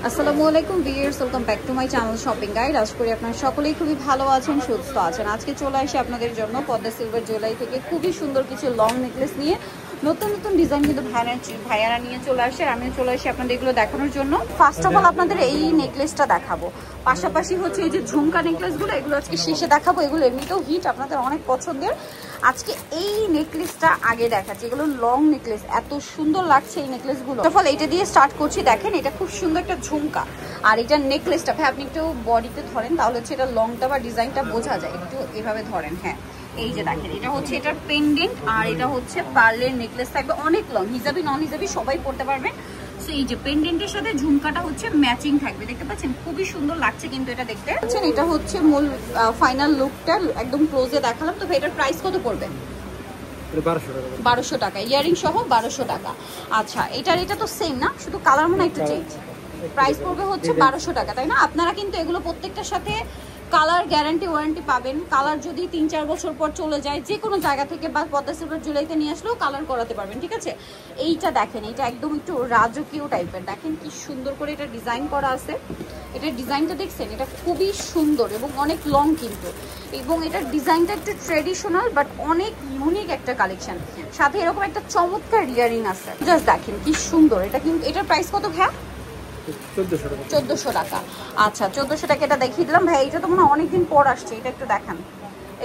আসসালামু আলাইকুম viewers, welcome back to my channel shopping guide. আশা করি আপনারা সকলেই খুবই ভালো আছেন, সুস্থ আছেন। আজকে চলে আসি আপনাদের জন্য পদ্মা সিলভার জুয়েলারি থেকে খুবই সুন্দর কিছু লং নেকলেস নিয়ে। নতুন নতুন ডিজাইন কিন্তু ভাইয়ারা নিয়ে চলে আসে, আর আমিও চলে আসি আপনাদের এগুলো দেখানোর জন্য। ফার্স্ট অফ অল আপনাদের এই নেকলেসটা দেখাবো, পাশাপাশি হচ্ছে এই যে ঝুমকা নেকলেসগুলো, এগুলো আজকে শেষে দেখাবো। এগুলো এমনিতেও হিট, আপনাদের অনেক পছন্দের। আজকে এই নেকলেসটা আগে দেখাচ্ছি, এগুলো লং নেকলেস, এত সুন্দর লাগছে এই নেকলেসগুলো। ফলে এটা দিয়ে স্টার্ট করছি। দেখেন এটা খুব সুন্দর একটা ঝুমকা, আর এটা নেকলেসটা ভাই আপনি একটু বডিতে ধরেন, তাহলে হচ্ছে এটা লংটা বা ডিজাইনটা বোঝা যায়। একটু এভাবে ধরেন, হ্যাঁ এই যে দেখেন এটা হচ্ছে এটার পেন্ডেন্ট, আর এটা হচ্ছে পার্লের নেকলেস থাকবে, অনেক লং, হিজাবি নন হিজাবি সবাই পড়তে পারবেন। সো এই যে পেন্ডেন্টের সাথে ঝুমকাটা হচ্ছে ম্যাচিং থাকবে, দেখতে পাচ্ছেন খুবই সুন্দর লাগছে কিন্তু এটা দেখতে পাচ্ছেন। এটা হচ্ছে মূল ফাইনাল লুকটা একদম ক্লোজে দেখালাম। তো এটার প্রাইস কত পড়বে? 1200 টাকা, ইয়ারিং সহ 1200 টাকা। আচ্ছা এটা তো সেম না, শুধু কালার মনে একটু চেঞ্জ। প্রাইস পড়বে হচ্ছে 1200 টাকা, তাই না? আপনারা কিন্তু এগুলো প্রত্যেকটার সাথে কালার গ্যারান্টি ওয়ারেন্টি পাবেন। কালার যদি 3-4 বছর পর চলে যায়, যে কোনো জায়গা থেকে বা পদ্মা সিলভার জুয়েলারিতে নিয়ে আসলেও কালার করাতে পারবেন, ঠিক আছে? এইটা দেখেন, এটা একদম একটু রাজকীয় টাইপের, দেখেন কি সুন্দর করে এটা ডিজাইন করা আছে। এটার ডিজাইনটা দেখছেন, এটা খুবই সুন্দর এবং অনেক লং কিন্তু, এবং এটার ডিজাইনটা একটু ট্রেডিশনাল বাট অনেক ইউনিক একটা কালেকশন। সাথে এরকম একটা চমৎকার ইয়ারিং আছে, জাস্ট দেখেন কি সুন্দর। এটা কিন্তু এটার প্রাইস কত ভাই? 1400 টাকা। আচ্ছা 1400 টাকা এটা দেখিয়ে দিলাম ভাই। এটা তো মনে হয় অনেকদিন পর আসছে, এটা একটু দেখান।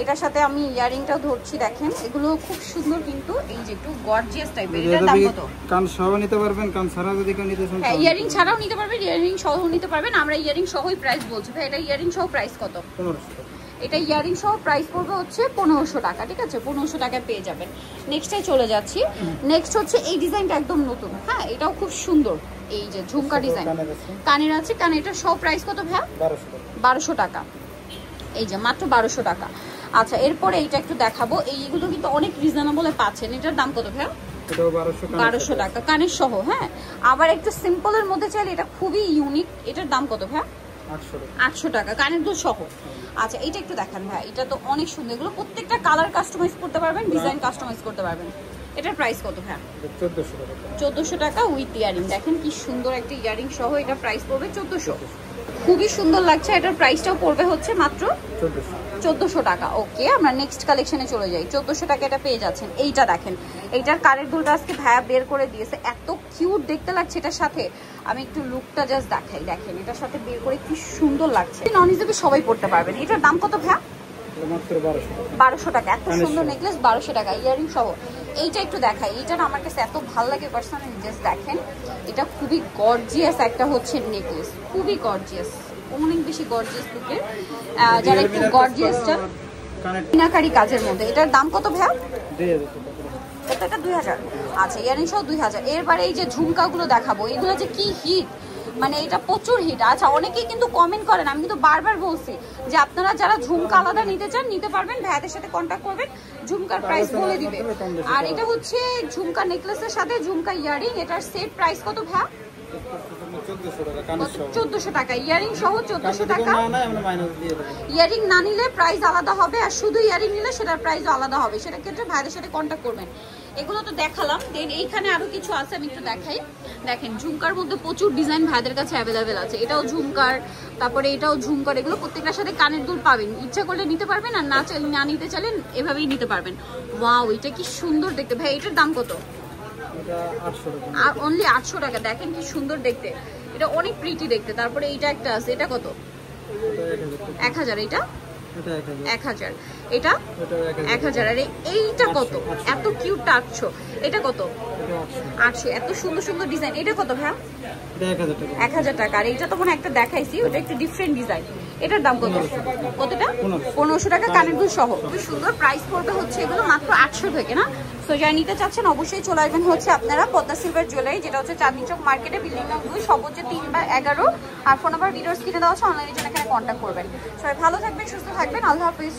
এটার সাথে আমি ইয়ারিংটাও ধরছি, দেখেন এগুলো খুব সুন্দর কিন্তু, এই যে একটু গর্জিয়াস টাইপের। এটার দাম কত? কান সহ নিতে পারবেন, কান ছাড়া যদি কেউ নিতে চান, হ্যাঁ ইয়ারিং ছাড়াও নিতে পারবেন, ইয়ারিং সহ নিতে পারবেন। আমরা ইয়ারিং সহই প্রাইস বলছি ভাই। এটা ইয়ারিং সহ প্রাইস কত? 1500 টাকা। এটা ইয়ারিং সহ প্রাইস পড়বে হচ্ছে 1500 টাকা, ঠিক আছে? 1500 টাকায় পেয়ে যাবেন। নেক্সটে চলে যাচ্ছি। নেক্সট হচ্ছে এই ডিজাইনটা একদম নতুন, হ্যাঁ এটাও খুব সুন্দর। এই যে ঝুমকা ডিজাইন কানের আছে, কানে এটা সব প্রাইস কত ভাই? 1200 টাকা। এই যে মাত্র 1200 টাকা। আচ্ছা এরপরে এইটা একটু দেখাবো, এইগুলো কিন্তু অনেক রিজনেবলে পাচ্ছেন। এটার দাম কত ভাই? 1200 টাকা কানের সহ। হ্যাঁ আবার একটু সিম্পলের মধ্যে চাইলে এটা খুবই ইউনিক। এটার দাম কত ভাই? 800 টাকা কানের দুল সহ। আচ্ছা এটা একটু দেখান ভাই, এটা তো অনেক সুন্দর। এগুলো প্রত্যেকটা কালার কাস্টমাইজ করতে পারবেন, ডিজাইন কাস্টমাইজ করতে পারবেন। এটার প্রাইস কত ভাই? 1400 টাকা উইথ ইয়ারিং। দেখেন কি সুন্দর একটা ইয়ারিং সহ, এটা প্রাইস পড়বে 1400। খুবই সুন্দর লাগছে। এটার প্রাইসটাও পড়বে হচ্ছে মাত্র 1400 টাকা। ওকে আমরা নেক্সট কালেকশনে চলে যাই। 1400 টাকা এটা পেয়ে যাচ্ছেন। এইটা দেখেন, এইটার কানের দুলটা আজকে ভাইয়া বের করে দিয়েছে, এত কিউট দেখতে লাগছে এটার সাথে। আমি একটু লুকটা জাস্ট দেখাই, দেখেন এটার সাথে বের করে কি সুন্দর লাগছে। নন হিসেবে সবাই পড়তে পারবেন। এটার দাম কত ভাইয়া? 1200 টাকা। এত সুন্দর নেকলেস 1200 টাকা ইয়ারিং সহ। এইটা একটু দেখাই, এইটা আমার কাছে এত ভালো লাগে পার্সোনালি। জাস্ট দেখেন এটা খুবই গর্জিয়াস একটা হচ্ছে নেকলেস, খুবই গর্জিয়াস, অনেক বেশি গর্জিয়াস লুকের। যারা একটু গর্জিয়াসটা মিনাকারি কাজের মধ্যে। এটার দাম কত ভাইয়া? 2000। আচ্ছা ইয়ারিং সহ 2000। এরপরে এই যে ঝুমকাগুলো দেখাবো, এগুলো যে কি হিট, মানে এটা প্রচুর হিট। আচ্ছা অনেকেই কিন্তু কমেন্ট করেন, আমি কিন্তু বারবার বলছি যে আপনারা যারা ঝুমকা আলাদা নিতে চান নিতে পারবেন, ভাইয়াদের সাথে কন্ট্যাক্ট করবেন, ঝুমকার প্রাইস বলে দিবে। আর এটা হচ্ছে ঝুমকা নেকলেসের সাথে ঝুমকা ইয়ারিং, এটার সেট প্রাইস কত ভাইয়া? 1400 টাকা ইয়ারিং সহ 1400 টাকা। ইয়ারিং না নিলে প্রাইস আলাদা হবে, আর শুধু ইয়ারিং নিলে সেটার প্রাইস আলাদা হবে। সেটার ক্ষেত্রে ভাইদের সাথে কন্ট্যাক্ট করবেন। এগুলো তো দেখালাম, দেন এইখানে আরো কিছু আছে, আমি একটু দেখাই। দেখেন ঝুমকার মধ্যে প্রচুর ডিজাইন ভাইদের কাছে অ্যাভেলেবেল আছে। এটাও ঝুমকার, তারপরে এটাও ঝুমকার। এগুলো প্রত্যেকটার সাথে কানের দুল পাবেন, ইচ্ছা করলে নিতে পারবেন, আর না নিতে চাইলেন এভাবেই নিতে পারবেন। ওয়াও এটা কি সুন্দর দেখতে ভাই। এটার দাম কত? আর অনলি 800 টাকা। দেখেন কি সুন্দর দেখতে, এটা অনেক প্রিটি দেখতে। তারপরে এইটা একটা আছে, এটা কত? 1000। এটা 1000। এটা 1000। আর এইটা কত? এত কিউট 800। এটা কত? 800। এত সুন্দর সুন্দর ডিজাইন। এটা কত ভাই? 1000 টাকা। আর এইটা তো মনে একটা দেখাইছি, ওটা একটু ডিফারেন্ট ডিজাইন। এটার দাম কত? কতটা? 1500 টাকা কানের দুল সহ। খুব সুন্দর। প্রাইস পড়বে হচ্ছে এগুলো মাত্র 800 থেকে না। সো যারা নিতে চাচ্ছেন অবশ্যই চলে আসবেন হচ্ছে আপনারা পদ্মা সিলভার জুয়েলারি, যেটা হচ্ছে চাঁদনী চক মার্কেটে, বিল্ডিং নং 2, সব হচ্ছে 3/11। আর ফোন নাম্বার ভিডিওস কিনে দেওয়া হচ্ছে, অনলাইনের জন্য এখানে কন্ট্যাক্ট করবেন। সবাই ভালো থাকবেন, সুস্থ থাকবেন, আল্লাহ হাফিজ।